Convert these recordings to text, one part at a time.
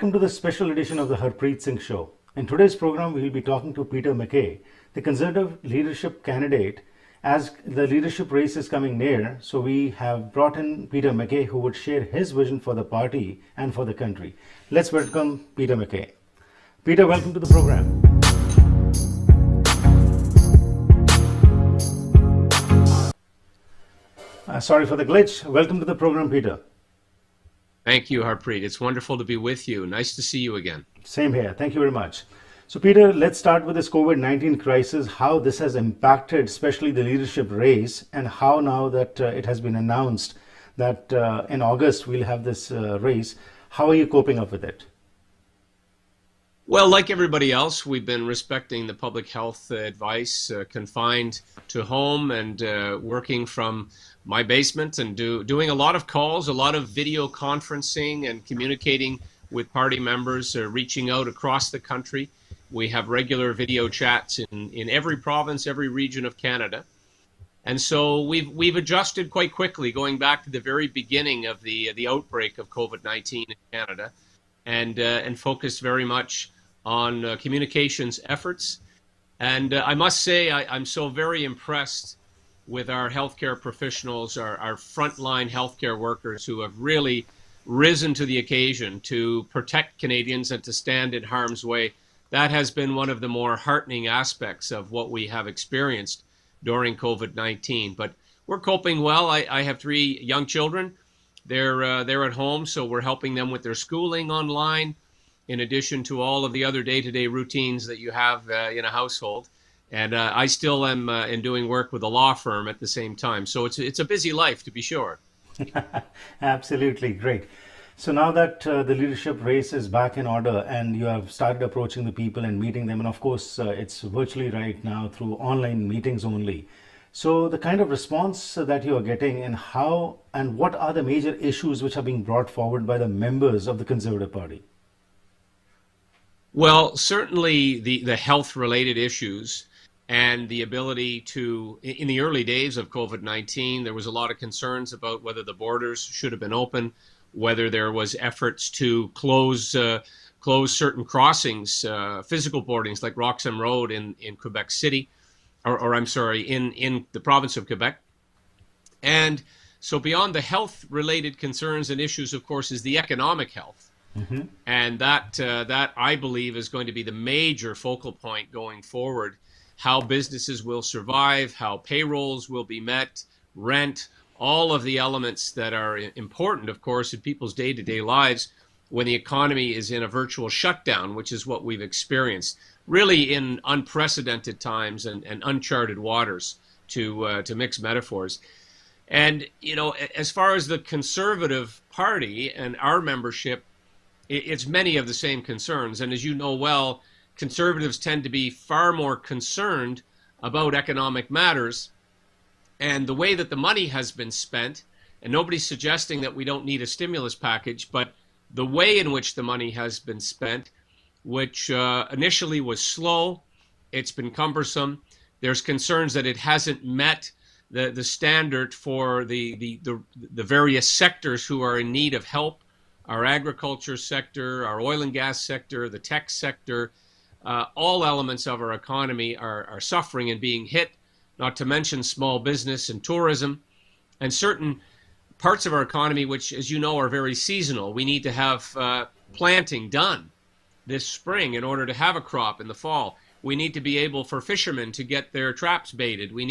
Welcome to the special edition of the Harpreet Singh Show. In today's program, we will be talking to Peter MacKay, the Conservative leadership candidate. As the leadership race is coming near, so we have brought in Peter MacKay, who would share his vision for the party and for the country. Let's welcome Peter MacKay. Peter, welcome to the program. Sorry for the glitch. Welcome to the program, Peter. Thank you, Harpreet. It's wonderful to be with you. Nice to see you again. Same here. Thank you very much. So, Peter, let's start with this COVID-19 crisis, how this has impacted especially the leadership race, and how now that it has been announced that in August we'll have this race, how are you coping up with it? Well, like everybody else, we've been respecting the public health advice, confined to home and working from my basement and doing a lot of calls, a lot of video conferencing and communicating with party members, reaching out across the country. We have regular video chats in every province, every region of Canada. And so we've adjusted quite quickly, going back to the very beginning of the outbreak of COVID-19 in Canada, and focused very much on communications efforts. And I must say, I'm so very impressed with our healthcare professionals, our frontline healthcare workers who have really risen to the occasion to protect Canadians and to stand in harm's way. That has been one of the more heartening aspects of what we have experienced during COVID-19. But we're coping well. I have 3 young children. They're at home, so we're helping them with their schooling online, in addition to all of the other day-to-day routines that you have in a household. And I still am doing work with a law firm at the same time. So it's a busy life, to be sure. Absolutely. Great. So now that the leadership race is back in order and you have started approaching the people and meeting them, and of course it's virtually right now through online meetings only. So the kind of response that you are getting, and how and what are the major issues which are being brought forward by the members of the Conservative Party? Well, certainly the health-related issues and the ability to, in the early days of COVID-19, there was a lot of concerns about whether the borders should have been open, whether there was efforts to close certain crossings, physical boardings like Roxham Road in Quebec City, or I'm sorry, in the province of Quebec. And so beyond the health-related concerns and issues, of course, is the economic health. Mm-hmm. And that I believe is going to be the major focal point going forward. How businesses will survive, how payrolls will be met, rent, all of the elements that are important, of course, in people's day-to-day lives when the economy is in a virtual shutdown, which is what we've experienced, really in unprecedented times and uncharted waters, to mix metaphors. And, you know, as far as the Conservative Party and our membership, it's many of the same concerns. And as you know well, Conservatives tend to be far more concerned about economic matters and the way that the money has been spent. And nobody's suggesting that we don't need a stimulus package, but the way in which the money has been spent, which initially was slow, it's been cumbersome. There's concerns that it hasn't met the standard for the various sectors who are in need of help. Our agriculture sector, our oil and gas sector, the tech sector, all elements of our economy are suffering and being hit, not to mention small business and tourism, and certain parts of our economy, which, as you know, are very seasonal. We need to have planting done this spring in order to have a crop in the fall. We need to be able for fishermen to get their traps baited. We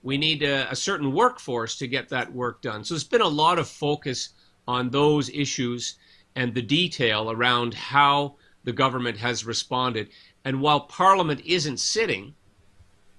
need a certain workforce to get that work done. So there's been a lot of focus on those issues and the detail around how the government has responded. And while Parliament isn't sitting,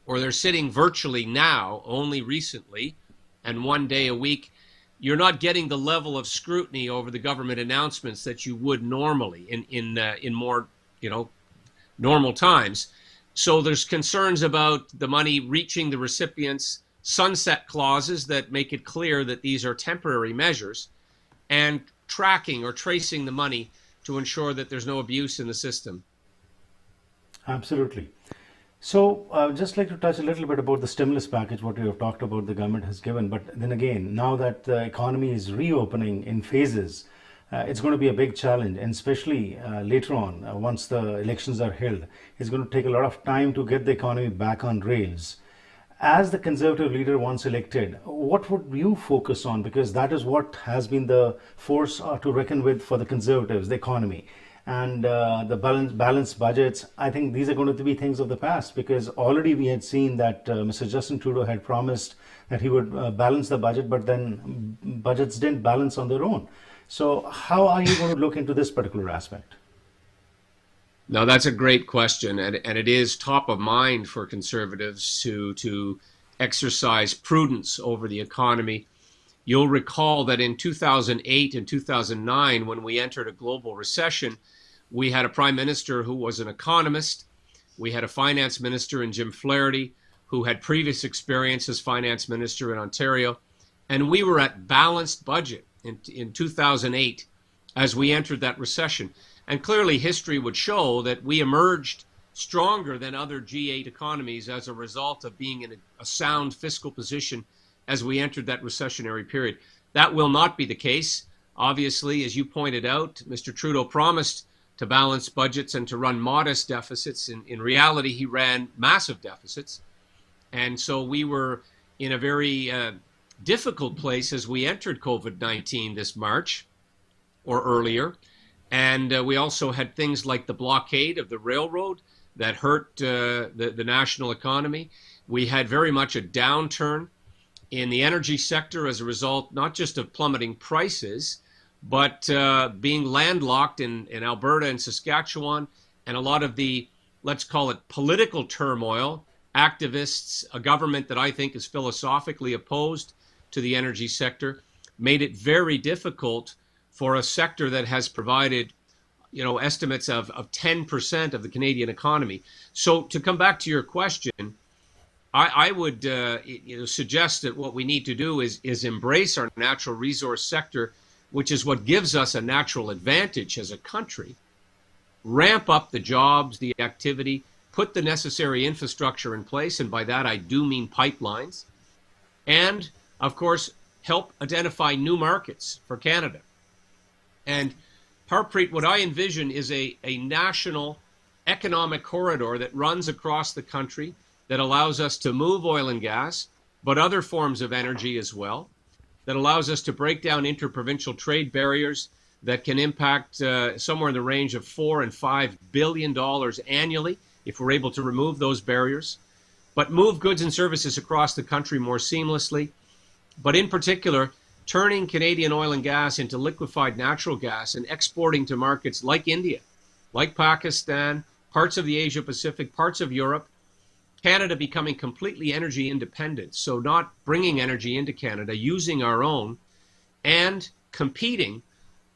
or they're sitting virtually now, only recently, and 1 day a week, you're not getting the level of scrutiny over the government announcements that you would normally in more, normal times. So there's concerns about the money reaching the recipients, sunset clauses that make it clear that these are temporary measures, and tracking or tracing the money to ensure that there's no abuse in the system. Absolutely. So I'd just like to touch a little bit about the stimulus package, what we have talked about the government has given. But then again, now that the economy is reopening in phases, it's going to be a big challenge, and especially later on, once the elections are held, it's going to take a lot of time to get the economy back on rails. As the conservative leader once elected, what would you focus on? Because that is what has been the force to reckon with for the conservatives, the economy. And the balanced budgets, I think these are going to be things of the past, because already we had seen that Mr. Justin Trudeau had promised that he would balance the budget, but then budgets didn't balance on their own. So how are you going to look into this particular aspect? Now, that's a great question, and it is top of mind for conservatives to exercise prudence over the economy. You'll recall that in 2008 and 2009, when we entered a global recession, we had a prime minister who was an economist. We had a finance minister in Jim Flaherty, who had previous experience as finance minister in Ontario, and we were at balanced budget in 2008 as we entered that recession. And clearly, history would show that we emerged stronger than other G8 economies as a result of being in a sound fiscal position as we entered that recessionary period. That will not be the case. Obviously, as you pointed out, Mr. Trudeau promised to balance budgets and to run modest deficits. In reality, he ran massive deficits. And so we were in a very difficult place as we entered COVID-19 this March or earlier. And we also had things like the blockade of the railroad that hurt the national economy. We had very much a downturn in the energy sector as a result, not just of plummeting prices, but being landlocked in Alberta and Saskatchewan, and a lot of the, let's call it, political turmoil, activists, a government that I think is philosophically opposed to the energy sector, made it very difficult for a sector that has provided, estimates of 10% of the Canadian economy. So to come back to your question, I would suggest that what we need to do is embrace our natural resource sector, which is what gives us a natural advantage as a country, ramp up the jobs, the activity, put the necessary infrastructure in place, and by that I do mean pipelines, and, of course, help identify new markets for Canada. And Harpreet, what I envision is a national economic corridor that runs across the country that allows us to move oil and gas, but other forms of energy as well, that allows us to break down interprovincial trade barriers that can impact somewhere in the range of $4 and $5 billion annually if we're able to remove those barriers, but move goods and services across the country more seamlessly, but in particular, turning Canadian oil and gas into liquefied natural gas and exporting to markets like India, like Pakistan, parts of the Asia Pacific, parts of Europe, Canada becoming completely energy independent. So not bringing energy into Canada, using our own, and competing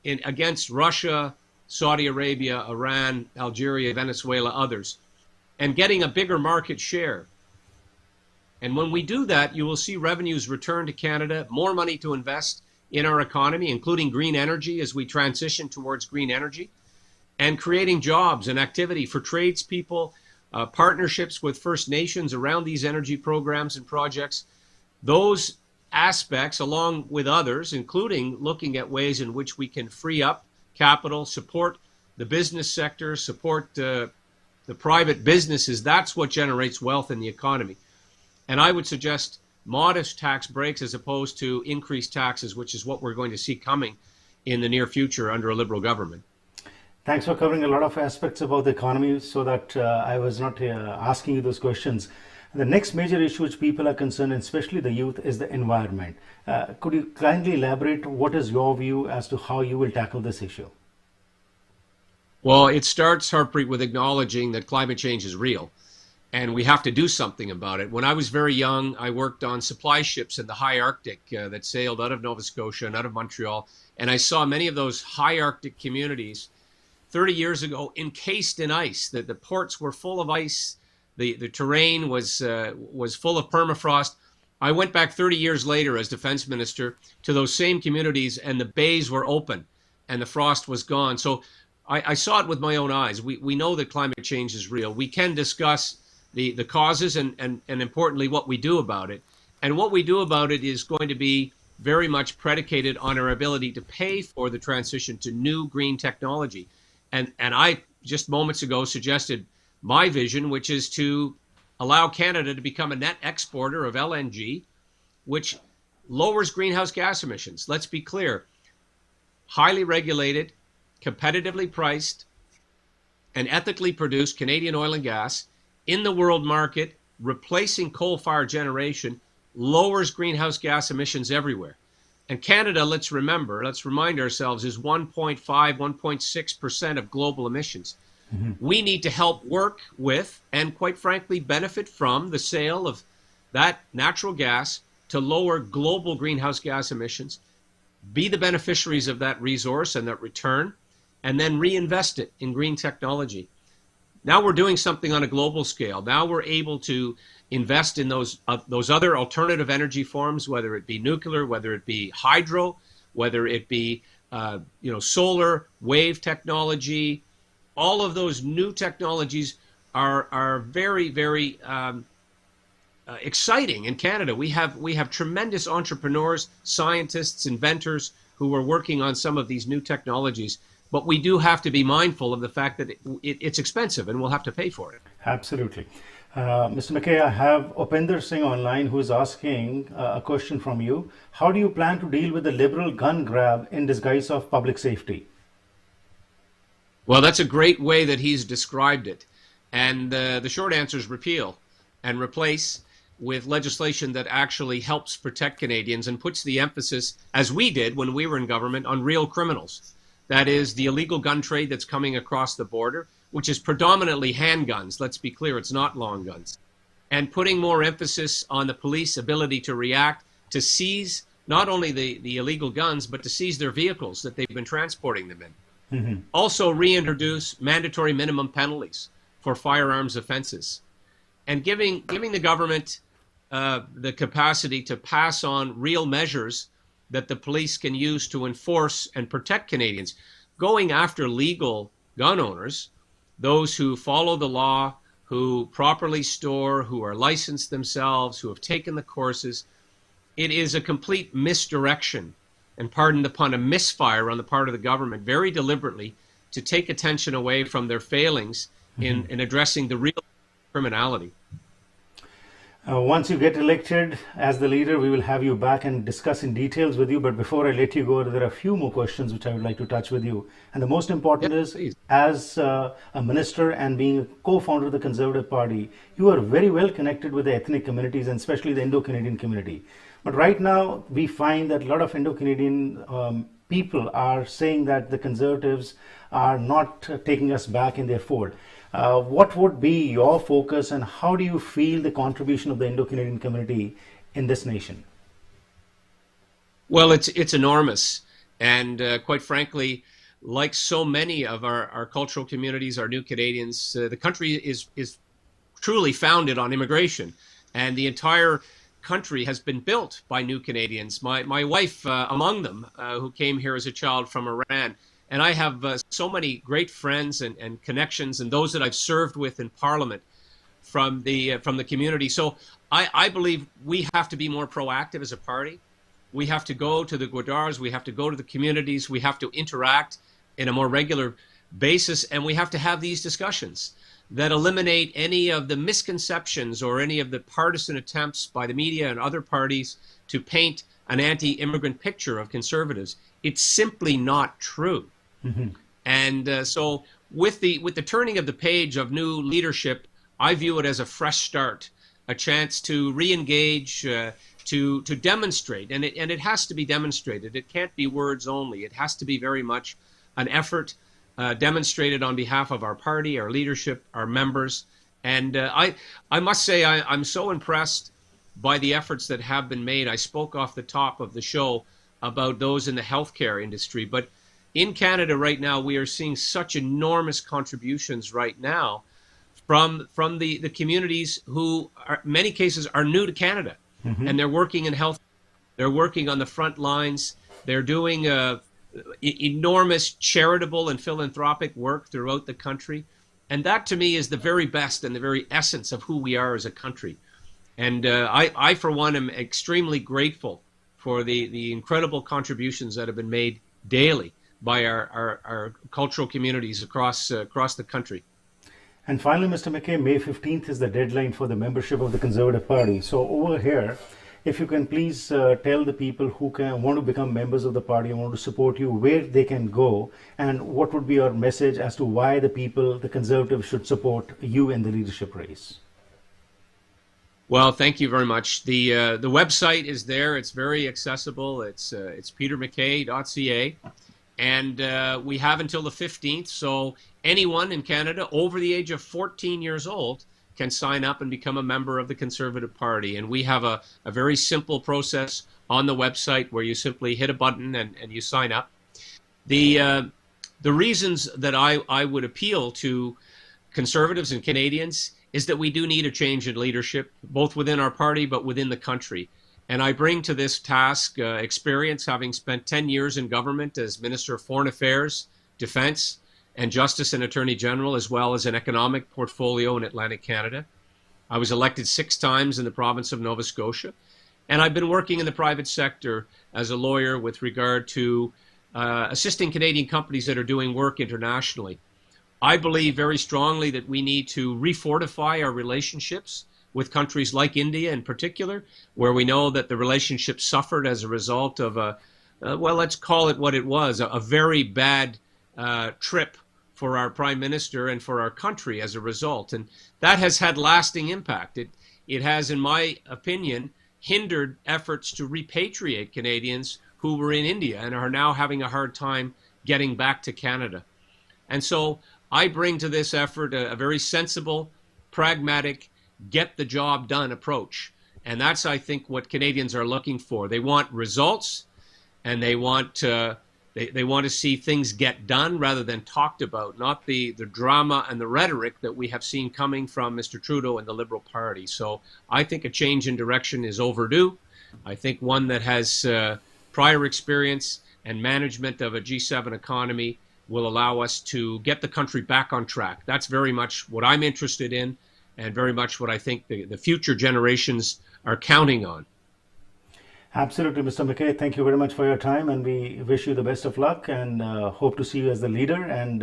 against Russia, Saudi Arabia, Iran, Algeria, Venezuela, others, and getting a bigger market share. And when we do that, you will see revenues return to Canada, more money to invest in our economy, including green energy as we transition towards green energy, and creating jobs and activity for tradespeople, partnerships with First Nations around these energy programs and projects. Those aspects, along with others, including looking at ways in which we can free up capital, support the business sector, support the private businesses, that's what generates wealth in the economy. And I would suggest modest tax breaks as opposed to increased taxes, which is what we're going to see coming in the near future under a Liberal government. Thanks for covering a lot of aspects about the economy so that I was not asking you those questions. The next major issue which people are concerned, especially the youth, is the environment. Could you kindly elaborate what is your view as to how you will tackle this issue? Well, it starts, Harpreet, with acknowledging that climate change is real. And we have to do something about it. When I was very young, I worked on supply ships in the high Arctic that sailed out of Nova Scotia and out of Montreal. And I saw many of those high Arctic communities 30 years ago encased in ice. The ports were full of ice. The terrain was full of permafrost. I went back 30 years later as defense minister to those same communities, and the bays were open and the frost was gone. So I saw it with my own eyes. We know that climate change is real. We can discuss the causes and importantly what we do about it. And what we do about it is going to be very much predicated on our ability to pay for the transition to new green technology. And I just moments ago suggested my vision, which is to allow Canada to become a net exporter of LNG, which lowers greenhouse gas emissions. Let's be clear, highly regulated, competitively priced, and ethically produced Canadian oil and gas in the world market, replacing coal-fired generation, lowers greenhouse gas emissions everywhere. And Canada, let's remind ourselves, is 1.5, 1.6% of global emissions. Mm-hmm. We need to help work with, and quite frankly, benefit from the sale of that natural gas to lower global greenhouse gas emissions, be the beneficiaries of that resource and that return, and then reinvest it in green technology. Now we're doing something on a global scale. Now we're able to invest in those other alternative energy forms, whether it be nuclear, whether it be hydro, whether it be solar, wave technology. All of those new technologies are very, very exciting in Canada. We have tremendous entrepreneurs, scientists, inventors who are working on some of these new technologies. But we do have to be mindful of the fact that it's expensive and we'll have to pay for it. Absolutely. Mr. MacKay, I have Upinder Singh online who is asking a question from you. How do you plan to deal with the liberal gun grab in disguise of public safety? Well, that's a great way that he's described it. And the short answer is repeal and replace with legislation that actually helps protect Canadians and puts the emphasis, as we did when we were in government, on real criminals. That is the illegal gun trade that's coming across the border, which is predominantly handguns. Let's be clear, it's not long guns. And putting more emphasis on the police ability to react, to seize not only the illegal guns, but to seize their vehicles that they've been transporting them in. Mm-hmm. Also reintroduce mandatory minimum penalties for firearms offenses. And giving the government the capacity to pass on real measures that the police can use to enforce and protect Canadians, going after legal gun owners, those who follow the law, who properly store, who are licensed themselves, who have taken the courses. It is a complete misdirection and, pardon the pun, a misfire on the part of the government, very deliberately, to take attention away from their failings in addressing the real criminality. Once you get elected as the leader, we will have you back and discuss in details with you. But before I let you go, there are a few more questions which I would like to touch with you. And the most important is, please. As a minister and being a co-founder of the Conservative Party, you are very well connected with the ethnic communities and especially the Indo-Canadian community. But right now, we find that a lot of Indo-Canadian people are saying that the Conservatives are not taking us back in their fold. What would be your focus and how do you feel the contribution of the Indo-Canadian community in this nation? Well, it's enormous. And quite frankly, like so many of our cultural communities, our new Canadians, the country is truly founded on immigration. And the entire country has been built by new Canadians. My wife among them, who came here as a child from Iran. And I have so many great friends and connections, and those that I've served with in Parliament from the community. So I believe we have to be more proactive as a party. We have to go to the Gurdwaras, we have to go to the communities, we have to interact in a more regular basis, and we have to have these discussions that eliminate any of the misconceptions or any of the partisan attempts by the media and other parties to paint an anti-immigrant picture of Conservatives. It's simply not true. Mm-hmm. And so with the turning of the page of new leadership, I view it as a fresh start, a chance to re-engage, to demonstrate, and it has to be demonstrated. It can't be words only. It has to be very much an effort demonstrated on behalf of our party, our leadership, our members. And I must say I'm so impressed by the efforts that have been made. I spoke off the top of the show about those in the healthcare industry, but in Canada right now, we are seeing such enormous contributions right now from the communities who, in many cases, are new to Canada. Mm-hmm. And they're working in health. They're working on the front lines. They're doing enormous charitable and philanthropic work throughout the country. And that, to me, is the very best and the very essence of who we are as a country. And I, for one, am extremely grateful for the incredible contributions that have been made daily by our cultural communities across the country. And finally, Mr. MacKay, May 15th is the deadline for the membership of the Conservative Party. So over here, if you can please tell the people who want to become members of the party and want to support you, where they can go, and what would be your message as to why the Conservatives, should support you in the leadership race. Well, thank you very much. The website is there. It's very accessible. It's petermackay.ca. And we have until the 15th, so anyone in Canada over the age of 14 years old can sign up and become a member of the Conservative Party. And we have a very simple process on the website where you simply hit a button and you sign up. The reasons that I would appeal to Conservatives and Canadians is that we do need a change in leadership, both within our party but within the country. And I bring to this task experience, having spent 10 years in government as Minister of Foreign Affairs, Defense, and Justice and Attorney General, as well as an economic portfolio in Atlantic Canada. I was elected 6 times in the province of Nova Scotia. And I've been working in the private sector as a lawyer with regard to assisting Canadian companies that are doing work internationally. I believe very strongly that we need to refortify our relationships with countries like India in particular, where we know that the relationship suffered as a result of well, let's call it what it was, a very bad trip for our Prime Minister and for our country as a result. And that has had lasting impact. It has, in my opinion, hindered efforts to repatriate Canadians who were in India and are now having a hard time getting back to Canada. And so I bring to this effort a very sensible, pragmatic, get the job done approach. And that's, I think, what Canadians are looking for. They want results, and they want to see things get done rather than talked about, not the drama and the rhetoric that we have seen coming from Mr. Trudeau and the Liberal Party. So I think a change in direction is overdue. I think one that has prior experience and management of a G7 economy will allow us to get the country back on track. That's very much what I'm interested in, and very much what I think the future generations are counting on. Absolutely, Mr. MacKay. Thank you very much for your time, and we wish you the best of luck and hope to see you as the leader and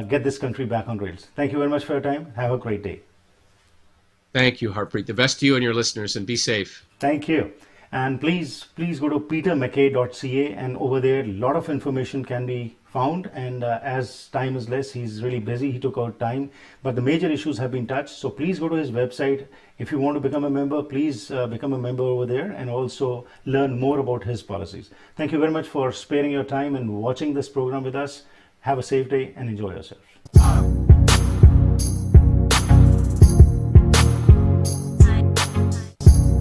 get this country back on rails. Thank you very much for your time. Have a great day. Thank you, Harpreet. The best to you and your listeners, and be safe. Thank you. And please go to petermackay.ca, and over there, a lot of information can be found. And as time is less, he's really busy. He took out time, but the major issues have been touched. So please go to his website. If you want to become a member, please become a member over there and also learn more about his policies. Thank you very much for sparing your time and watching this program with us. Have a safe day and enjoy yourself.